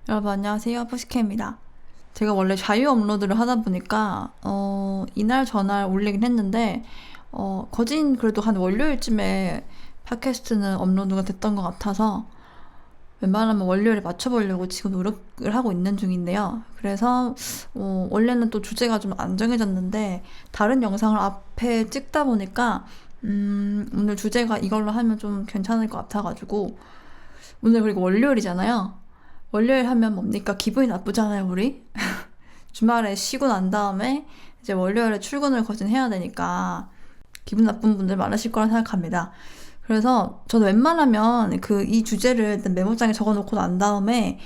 여러분 안녕하세요. 푸시케입니다. 제가 원래 자유 업로드를 하다 보니까 이날 저날 올리긴 했는데 거진 그래도 한 월요일쯤에 팟캐스트는 업로드가 됐던 것 같아서 웬만하면 월요일에 맞춰보려고 지금 노력을 하고 있는 중인데요. 그래서 원래는 또 주제가 좀 안 정해졌는데 다른 영상을 앞에 찍다 보니까 오늘 주제가 이걸로 하면 좀 괜찮을 것 같아가지고 오늘 그리고 월요일이잖아요. 월요일 하면 뭡니까? 기분이 나쁘잖아요, 우리? 주말에 쉬고 난 다음에 이제 월요일에 출근을 거진 해야 되니까 기분 나쁜 분들 많으실 거라 생각합니다. 그래서 저는 웬만하면 이 주제를 일단 메모장에 적어놓고 난 다음에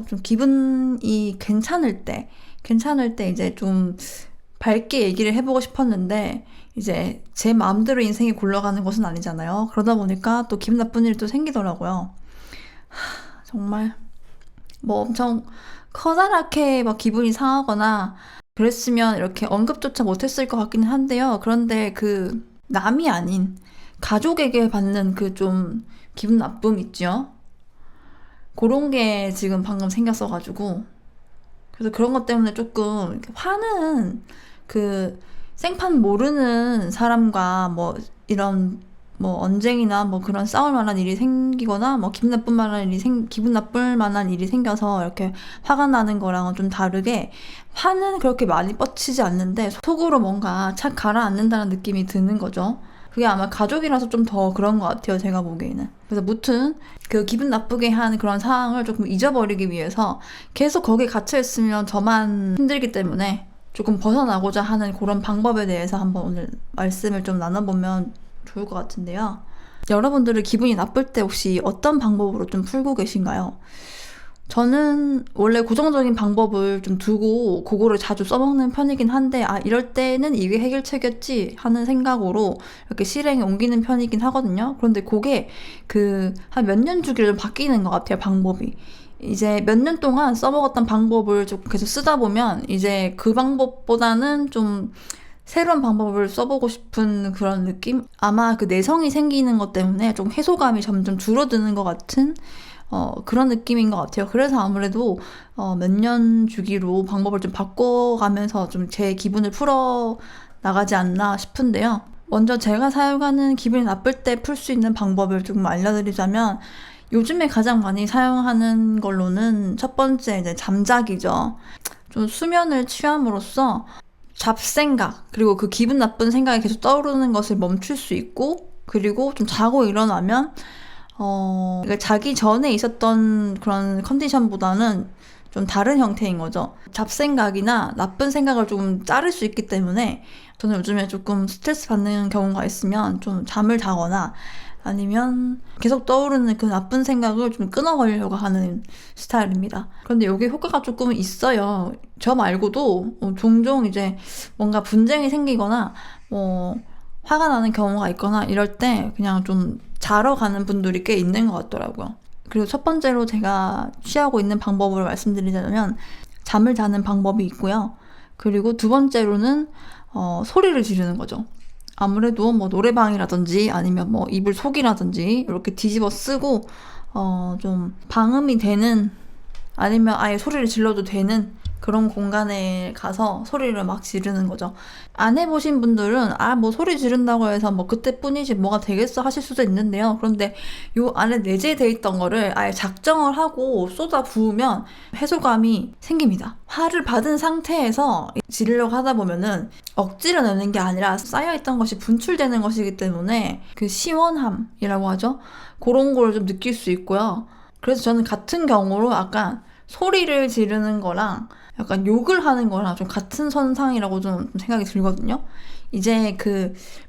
좀 기분이 괜찮을 때 이제 좀 밝게 얘기를 해보고 싶었는데 이제 제 마음대로 인생이 굴러가는 것은 아니잖아요. 그러다 보니까 또 기분 나쁜 일도 생기더라고요. 정말 뭐 엄청 커다랗게 막 기분이 상하거나 그랬으면 이렇게 언급조차 못했을 것 같기는 한데요. 그런데 남이 아닌 가족에게 받는 좀 기분 나쁨 있죠? 그런 게 지금 방금 생겼어가지고 그래서 그런 것 때문에 조금 이렇게 화는 생판 모르는 사람과 뭐 이런 뭐 언쟁이나 뭐 그런 싸울 만한 일이 생기거나 뭐 기분 나쁠 만한 일이 생겨서 이렇게 화가 나는 거랑은 좀 다르게 화는 그렇게 많이 뻗치지 않는데 속으로 뭔가 착 가라앉는다는 느낌이 드는 거죠. 그게 아마 가족이라서 좀 더 그런 것 같아요, 제가 보기에는. 그래서 무튼 기분 나쁘게 한 그런 상황을 조금 잊어버리기 위해서 계속 거기에 갇혀 있으면 저만 힘들기 때문에 조금 벗어나고자 하는 그런 방법에 대해서 한번 오늘 말씀을 좀 나눠보면 좋을 것 같은데요. 여러분들은 기분이 나쁠 때 혹시 어떤 방법으로 좀 풀고 계신가요? 저는 원래 고정적인 방법을 좀 두고 그거를 자주 써먹는 편이긴 한데 이럴 때는 이게 해결책이었지 하는 생각으로 이렇게 실행에 옮기는 편이긴 하거든요. 그런데 그게 한 몇 년 주기로 좀 바뀌는 것 같아요, 방법이. 이제 몇 년 동안 써먹었던 방법을 좀 계속 쓰다 보면 이제 그 방법보다는 좀 새로운 방법을 써보고 싶은 그런 느낌? 아마 내성이 생기는 것 때문에 좀 해소감이 점점 줄어드는 것 같은 그런 느낌인 것 같아요. 그래서 아무래도 몇 년 주기로 방법을 좀 바꿔가면서 좀 제 기분을 풀어 나가지 않나 싶은데요. 먼저 제가 사용하는 기분이 나쁠 때 풀 수 있는 방법을 조금 알려드리자면 요즘에 가장 많이 사용하는 걸로는 첫 번째 이제 잠자기죠. 좀 수면을 취함으로써 잡생각, 그리고 기분 나쁜 생각이 계속 떠오르는 것을 멈출 수 있고, 그리고 좀 자고 일어나면, 그러니까 자기 전에 있었던 그런 컨디션보다는 좀 다른 형태인 거죠. 잡생각이나 나쁜 생각을 조금 자를 수 있기 때문에 저는 요즘에 조금 스트레스 받는 경우가 있으면 좀 잠을 자거나 아니면 계속 떠오르는 나쁜 생각을 좀 끊어버리려고 하는 스타일입니다. 그런데 여기 효과가 조금 있어요. 저 말고도 종종 이제 뭔가 분쟁이 생기거나 화가 나는 경우가 있거나 이럴 때 그냥 좀 자러 가는 분들이 꽤 있는 것 같더라고요. 그리고 첫 번째로 제가 취하고 있는 방법을 말씀드리자면 잠을 자는 방법이 있고요. 그리고 두 번째로는 소리를 지르는 거죠. 아무래도 뭐 노래방이라든지 아니면 뭐 이불 속이라든지 이렇게 뒤집어 쓰고 좀 방음이 되는 아니면 아예 소리를 질러도 되는 그런 공간에 가서 소리를 막 지르는 거죠. 안 해보신 분들은 뭐 소리 지른다고 해서 뭐 그때뿐이지 뭐가 되겠어 하실 수도 있는데요. 그런데 요 안에 내재돼 있던 거를 아예 작정을 하고 쏟아 부으면 해소감이 생깁니다. 화를 받은 상태에서 지르려고 하다 보면은 억지로 내는 게 아니라 쌓여있던 것이 분출되는 것이기 때문에 시원함이라고 하죠. 그런 걸 좀 느낄 수 있고요. 그래서 저는 같은 경우로 약간 소리를 지르는 거랑 약간 욕을 하는 거랑 좀 같은 선상이라고 좀 생각이 들거든요. 이제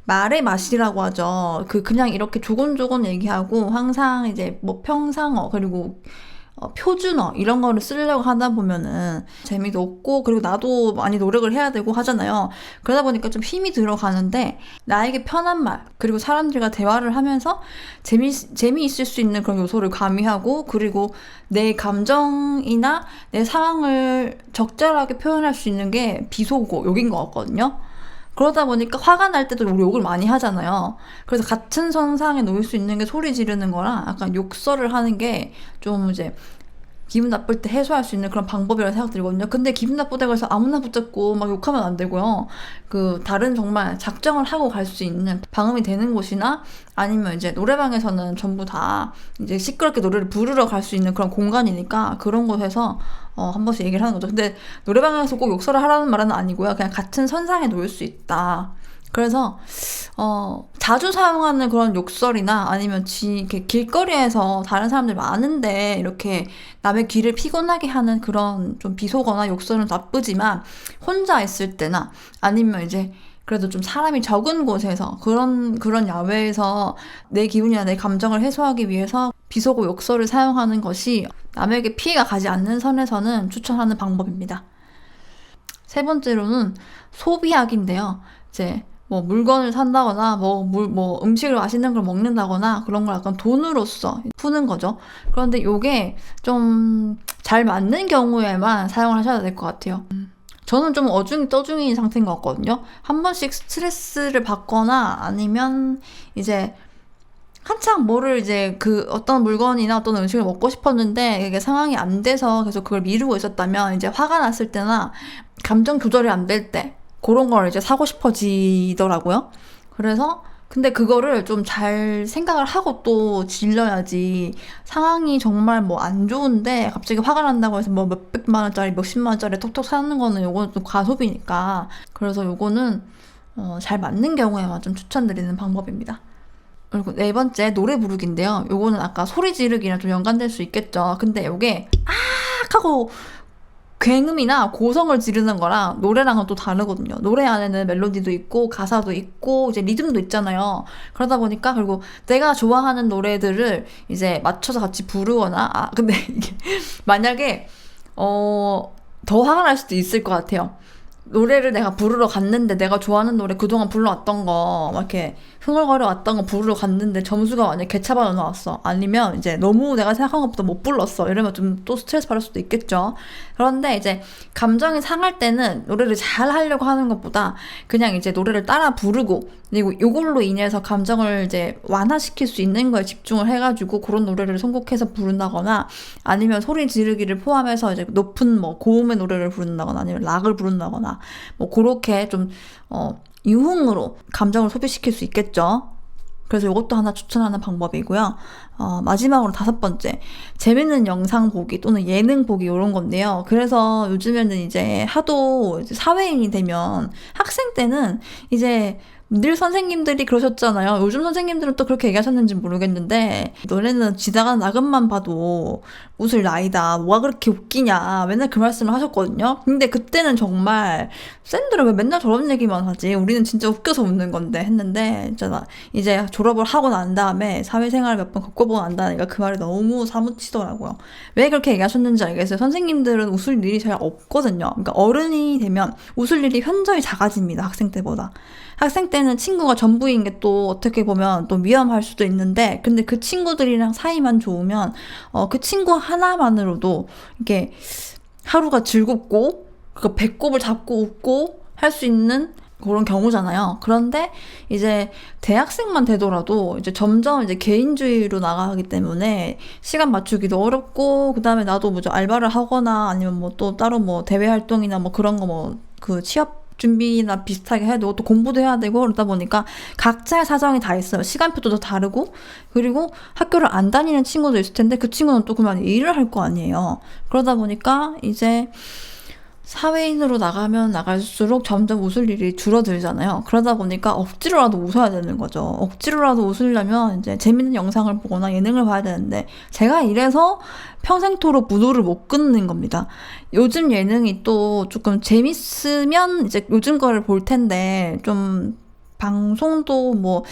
말의 맛이라고 하죠. 그냥 이렇게 조곤조곤 얘기하고 항상 이제 뭐 평상어 그리고 표준어 이런 거를 쓰려고 하다 보면은 재미도 없고 그리고 나도 많이 노력을 해야 되고 하잖아요. 그러다 보니까 좀 힘이 들어가는데 나에게 편한 말 그리고 사람들과 대화를 하면서 재미있을 수 있는 그런 요소를 가미하고 그리고 내 감정이나 내 상황을 적절하게 표현할 수 있는 게 비속어 욕인 것 같거든요. 그러다 보니까 화가 날 때도 우리 욕을 많이 하잖아요. 그래서 같은 선상에 놓일 수 있는 게 소리 지르는 거랑 약간 욕설을 하는 게 좀 이제 기분 나쁠 때 해소할 수 있는 그런 방법이라고 생각들거든요. 근데 기분 나쁘다고 해서 아무나 붙잡고 막 욕하면 안 되고요. 그 다른 정말 작정을 하고 갈 수 있는 방음이 되는 곳이나 아니면 이제 노래방에서는 전부 다 이제 시끄럽게 노래를 부르러 갈 수 있는 그런 공간이니까 그런 곳에서 한 번씩 얘기를 하는 거죠. 근데 노래방에서 꼭 욕설을 하라는 말은 아니고요. 그냥 같은 선상에 놓일 수 있다. 그래서 자주 사용하는 그런 욕설이나 아니면 이렇게 길거리에서 다른 사람들 많은데 이렇게 남의 귀를 피곤하게 하는 그런 좀 비속어나 욕설은 나쁘지만 혼자 있을 때나 아니면 이제 그래도 좀 사람이 적은 곳에서 그런 야외에서 내 기분이나 내 감정을 해소하기 위해서 비속어 욕설을 사용하는 것이 남에게 피해가 가지 않는 선에서는 추천하는 방법입니다. 세 번째로는 소비약인데요. 이제 뭐 물건을 산다거나 뭐 음식을 맛있는 걸 먹는다거나 그런 걸 약간 돈으로써 푸는 거죠. 그런데 요게 좀 잘 맞는 경우에만 사용을 하셔야 될 것 같아요. 저는 좀 어중이 떠중이인 상태인 것 같거든요. 한 번씩 스트레스를 받거나 아니면 이제 한창 뭐를 이제 그 어떤 물건이나 어떤 음식을 먹고 싶었는데 이게 상황이 안 돼서 계속 그걸 미루고 있었다면 이제 화가 났을 때나 감정 조절이 안 될 때 그런 걸 이제 사고 싶어지더라고요. 그래서 근데 그거를 좀 잘 생각을 하고 또 질러야지 상황이 정말 뭐 안 좋은데 갑자기 화가 난다고 해서 뭐 몇백만 원짜리 몇십만 원짜리 톡톡 사는 거는 요거는 좀 과소비니까 그래서 요거는 잘 맞는 경우에만 좀 추천드리는 방법입니다. 그리고 네 번째 노래 부르기인데요. 요거는 아까 소리 지르기랑 좀 연관될 수 있겠죠. 근데 요게 악 하고 굉음이나 고성을 지르는 거랑 노래랑은 또 다르거든요. 노래 안에는 멜로디도 있고 가사도 있고 이제 리듬도 있잖아요. 그러다 보니까 그리고 내가 좋아하는 노래들을 이제 맞춰서 같이 부르거나 근데 이게 만약에 더 화가 날 수도 있을 것 같아요. 노래를 내가 부르러 갔는데 내가 좋아하는 노래 그동안 불러왔던 거 막 이렇게 흥얼거려 왔던 거 부르러 갔는데 점수가 완전 개차반으로 나왔어. 아니면 이제 너무 내가 생각한 것보다 못 불렀어. 이러면 좀 또 스트레스 받을 수도 있겠죠. 그런데 이제 감정이 상할 때는 노래를 잘 하려고 하는 것보다 그냥 이제 노래를 따라 부르고 그리고 이걸로 인해서 감정을 이제 완화시킬 수 있는 거에 집중을 해가지고 그런 노래를 선곡해서 부른다거나 아니면 소리 지르기를 포함해서 이제 높은 뭐 고음의 노래를 부른다거나 아니면 락을 부른다거나 뭐 그렇게 좀 유흥으로 감정을 소비시킬 수 있겠죠. 그래서 이것도 하나 추천하는 방법이고요. 마지막으로 5번째, 재밌는 영상 보기 또는 예능 보기 이런 건데요. 그래서 요즘에는 이제 하도 이제 사회인이 되면 학생 때는 이제 늘 선생님들이 그러셨잖아요. 요즘 선생님들은 또 그렇게 얘기하셨는지 모르겠는데 너네는 지나가는 나긋만 봐도 웃을 나이다. 뭐가 그렇게 웃기냐. 맨날 그 말씀을 하셨거든요. 근데 그때는 정말 쌤들은 왜 맨날 저런 얘기만 하지? 우리는 진짜 웃겨서 웃는 건데 했는데 이제 졸업을 하고 난 다음에 사회생활을 몇 번 겪어보고 난 다음에 그 말이 너무 사무치더라고요. 왜 그렇게 얘기하셨는지 알겠어요. 선생님들은 웃을 일이 잘 없거든요. 그러니까 어른이 되면 웃을 일이 현저히 작아집니다. 학생 때보다. 학생 때는 친구가 전부인 게 또 어떻게 보면 또 위험할 수도 있는데 근데 그 친구들이랑 사이만 좋으면 그 친구 하나만으로도 이렇게 하루가 즐겁고 그 배꼽을 잡고 웃고 할 수 있는 그런 경우잖아요. 그런데 이제 대학생만 되더라도 이제 점점 이제 개인주의로 나가기 때문에 시간 맞추기도 어렵고 그다음에 나도 뭐 알바를 하거나 아니면 뭐 또 따로 뭐 대외 활동이나 뭐 그런 거 뭐 그 취업 준비나 비슷하게 해도 또 공부도 해야 되고 그러다 보니까 각자의 사정이 다 있어요. 시간표도 더 다르고 그리고 학교를 안 다니는 친구도 있을 텐데 그 친구는 또 그만 일을 할 거 아니에요. 그러다 보니까 이제 사회인으로 나가면 나갈수록 점점 웃을 일이 줄어들잖아요. 그러다 보니까 억지로라도 웃어야 되는 거죠. 억지로라도 웃으려면 이제 재밌는 영상을 보거나 예능을 봐야 되는데 제가 이래서 평생토록 무도를 못 끊는 겁니다. 요즘 예능이 또 조금 재밌으면 이제 요즘 거를 볼 텐데 좀 방송도 뭐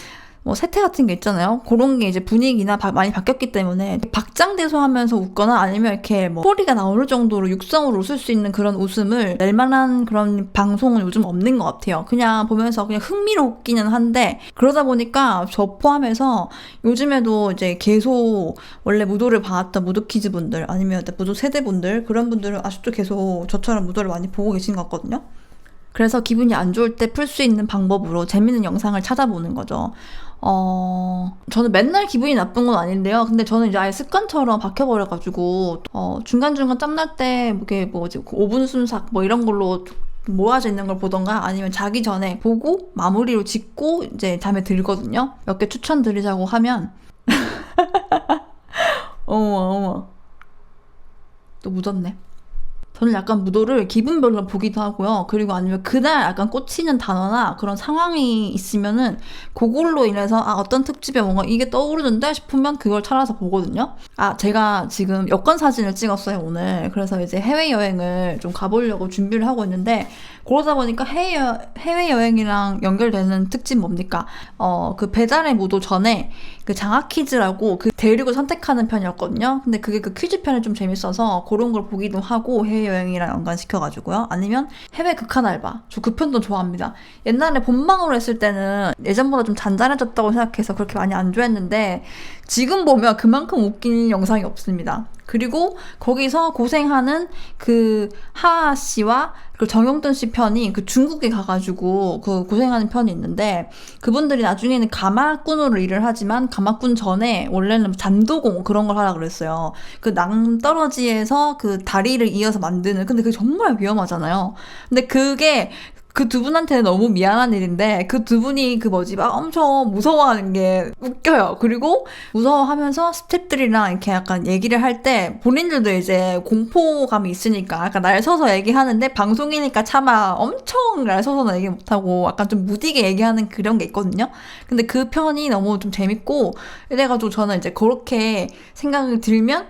세태 같은 게 있잖아요. 그런 게 이제 분위기나 많이 바뀌었기 때문에 박장대소하면서 웃거나 아니면 이렇게 뭐 소리가 나올 정도로 육성으로 웃을 수 있는 그런 웃음을 낼 만한 그런 방송은 요즘 없는 것 같아요. 그냥 보면서 그냥 흥미롭기는 한데 그러다 보니까 저 포함해서 요즘에도 이제 계속 원래 무도를 봐왔던 무도키즈 분들 아니면 무도 세대분들 그런 분들은 아직도 계속 저처럼 무도를 많이 보고 계신 것 같거든요. 그래서 기분이 안 좋을 때 풀 수 있는 방법으로 재밌는 영상을 찾아보는 거죠. 저는 맨날 기분이 나쁜 건 아닌데요. 근데 저는 이제 아예 습관처럼 박혀버려가지고, 중간중간 짬날 때, 이게 뭐지, 5분 순삭, 뭐 이런 걸로 모아져 있는 걸 보던가 아니면 자기 전에 보고 마무리로 짓고 이제 잠에 들거든요. 몇 개 추천드리자고 하면, 어머, 또 묻었네. 저는 약간 무도를 기분별로 보기도 하고요. 그리고 아니면 그날 약간 꽂히는 단어나 그런 상황이 있으면은 그걸로 인해서 어떤 특집에 뭔가 이게 떠오르는데 싶으면 그걸 찾아서 보거든요. 제가 지금 여권 사진을 찍었어요, 오늘. 그래서 이제 해외여행을 좀 가보려고 준비를 하고 있는데 그러다 보니까 해외여행이랑 연결되는 특집 뭡니까? 그 배달의 무도 전에 그 장학 퀴즈라고 그 대륙을 선택하는 편이었거든요. 근데 그게 그 퀴즈 편이 좀 재밌어서 그런 걸 보기도 하고 해외여행이랑 연관시켜가지고요. 아니면 해외 극한 알바. 저 그 편도 좋아합니다. 옛날에 본방으로 했을 때는 예전보다 좀 잔잔해졌다고 생각해서 그렇게 많이 안 좋아했는데 지금 보면 그만큼 웃긴 영상이 없습니다. 그리고 거기서 고생하는 그 하하 씨와 그 정용돈 씨 편이 그 중국에 가가지고 그 고생하는 편이 있는데 그분들이 나중에는 가마꾼으로 일을 하지만 가마꾼 전에 원래는 잔도공 그런 걸 하라 그랬어요. 그 낭떠러지에서 그 다리를 이어서 만드는 근데 그게 정말 위험하잖아요. 근데 그게 그 두 분한테는 너무 미안한 일인데 그 두 분이 그 뭐지 막 엄청 무서워하는 게 웃겨요. 그리고 무서워하면서 스태프들이랑 이렇게 약간 얘기를 할 때 본인들도 이제 공포감이 있으니까 약간 날 서서 얘기하는데 방송이니까 차마 엄청 날 서서는 얘기 못하고 약간 좀 무디게 얘기하는 그런 게 있거든요. 근데 그 편이 너무 좀 재밌고 이래가지고 저는 이제 그렇게 생각이 들면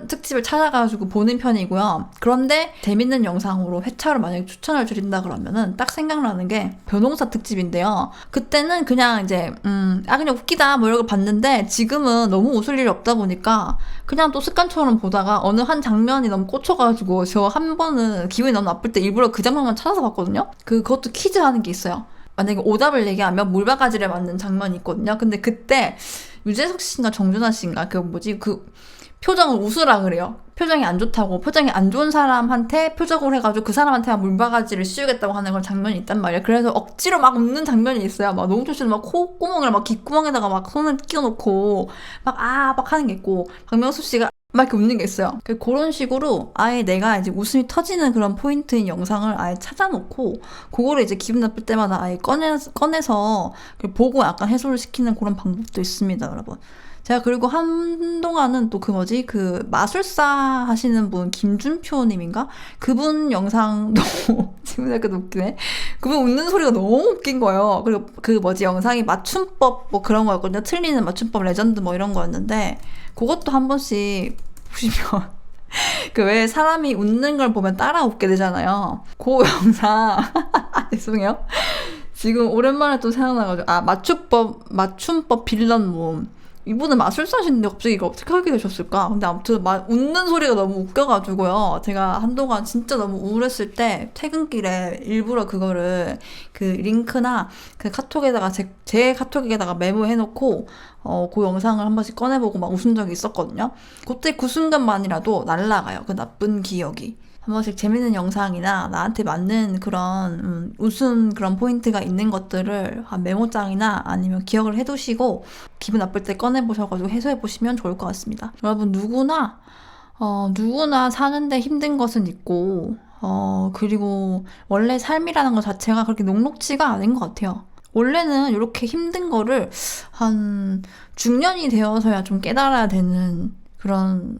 특집을 찾아가지고 보는 편이고요. 그런데 재밌는 영상으로 회차로 만약에 추천을 드린다 그러면은 딱 생각나는 게 변호사 특집인데요. 그때는 그냥 이제, 그냥 웃기다 뭐 이런 걸 봤는데 지금은 너무 웃을 일이 없다 보니까 그냥 또 습관처럼 보다가 어느 한 장면이 너무 꽂혀가지고 저 한 번은 기분이 너무 나쁠 때 일부러 그 장면만 찾아서 봤거든요. 그것도 퀴즈 하는 게 있어요. 만약에 오답을 얘기하면 물바가지를 맞는 장면이 있거든요. 근데 그때 유재석 씨인가 정준하 씨인가 표정을 웃으라 그래요. 표정이 안 좋다고. 표정이 안 좋은 사람한테 표적을 해가지고 그 사람한테 물바가지를 씌우겠다고 하는 그런 장면이 있단 말이에요. 그래서 억지로 막 웃는 장면이 있어요. 막 노홍철 씨는 막 콧구멍을 막 귓구멍에다가 막 손을 끼워놓고 막 하는 게 있고 박명수 씨가 막 이렇게 웃는 게 있어요. 그런 식으로 아예 내가 이제 웃음이 터지는 그런 포인트인 영상을 아예 찾아놓고 그거를 이제 기분 나쁠 때마다 아예 꺼내서 보고 약간 해소를 시키는 그런 방법도 있습니다, 여러분. 제가 그리고 한동안은 또 그 마술사 하시는 분 김준표님인가? 그분 영상도 지금 약간 웃기네. 그분 웃는 소리가 너무 웃긴 거예요. 그리고 영상이 맞춤법 뭐 그런 거였거든요. 틀리는 맞춤법 레전드 뭐 이런 거였는데 그것도 한 번씩 보시면 왜 사람이 웃는 걸 보면 따라 웃게 되잖아요. 그 영상 죄송해요. 지금 오랜만에 또 생각나가지고 맞춤법 빌런 몸. 이분은 마술사신데 갑자기 이거 어떻게 하게 되셨을까? 근데 아무튼 웃는 소리가 너무 웃겨가지고요. 제가 한동안 진짜 너무 우울했을 때 퇴근길에 일부러 그거를 그 링크나 그 카톡에다가 제 카톡에다가 메모해놓고 그 영상을 한 번씩 꺼내보고 막 웃은 적이 있었거든요. 그때 그 순간만이라도 날아가요. 그 나쁜 기억이. 한 번씩 재밌는 영상이나 나한테 맞는 그런 웃음 그런 포인트가 있는 것들을 한 메모장이나 아니면 기억을 해두시고 기분 나쁠 때 꺼내보셔가지고 해소해보시면 좋을 것 같습니다. 여러분 누구나 사는데 힘든 것은 있고 그리고 원래 삶이라는 것 자체가 그렇게 녹록지가 않은 것 같아요. 원래는 이렇게 힘든 거를 한 중년이 되어서야 좀 깨달아야 되는 그런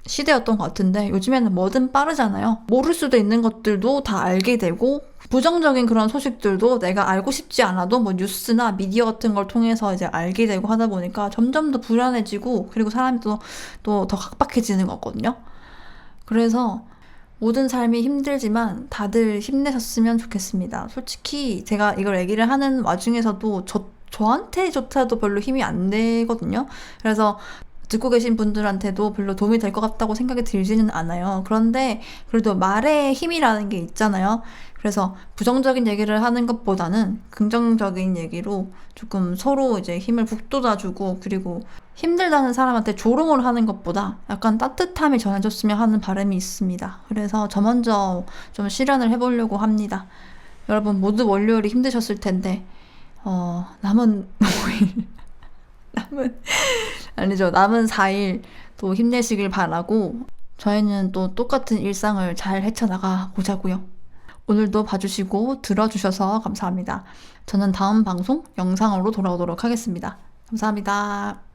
시대였던 것 같은데 요즘에는 뭐든 빠르잖아요. 모를 수도 있는 것들도 다 알게 되고 부정적인 그런 소식들도 내가 알고 싶지 않아도 뭐 뉴스나 미디어 같은 걸 통해서 이제 알게 되고 하다 보니까 점점 더 불안해지고 그리고 사람이 또 더 각박해지는 거거든요. 그래서 모든 삶이 힘들지만 다들 힘내셨으면 좋겠습니다. 솔직히 제가 이걸 얘기를 하는 와중에서도 저한테조차도 별로 힘이 안 되거든요. 그래서 듣고 계신 분들한테도 별로 도움이 될 것 같다고 생각이 들지는 않아요. 그런데 그래도 말에 힘이라는 게 있잖아요. 그래서 부정적인 얘기를 하는 것보다는 긍정적인 얘기로 조금 서로 이제 힘을 북돋아주고 그리고 힘들다는 사람한테 조롱을 하는 것보다 약간 따뜻함이 전해졌으면 하는 바람이 있습니다. 그래서 저 먼저 좀 실현을 해보려고 합니다. 여러분 모두 월요일이 힘드셨을 텐데 남은 5일, 남은 4일 또 힘내시길 바라고, 저희는 또 똑같은 일상을 잘 헤쳐나가 보자고요. 오늘도 봐주시고 들어주셔서 감사합니다. 저는 다음 방송 영상으로 돌아오도록 하겠습니다. 감사합니다.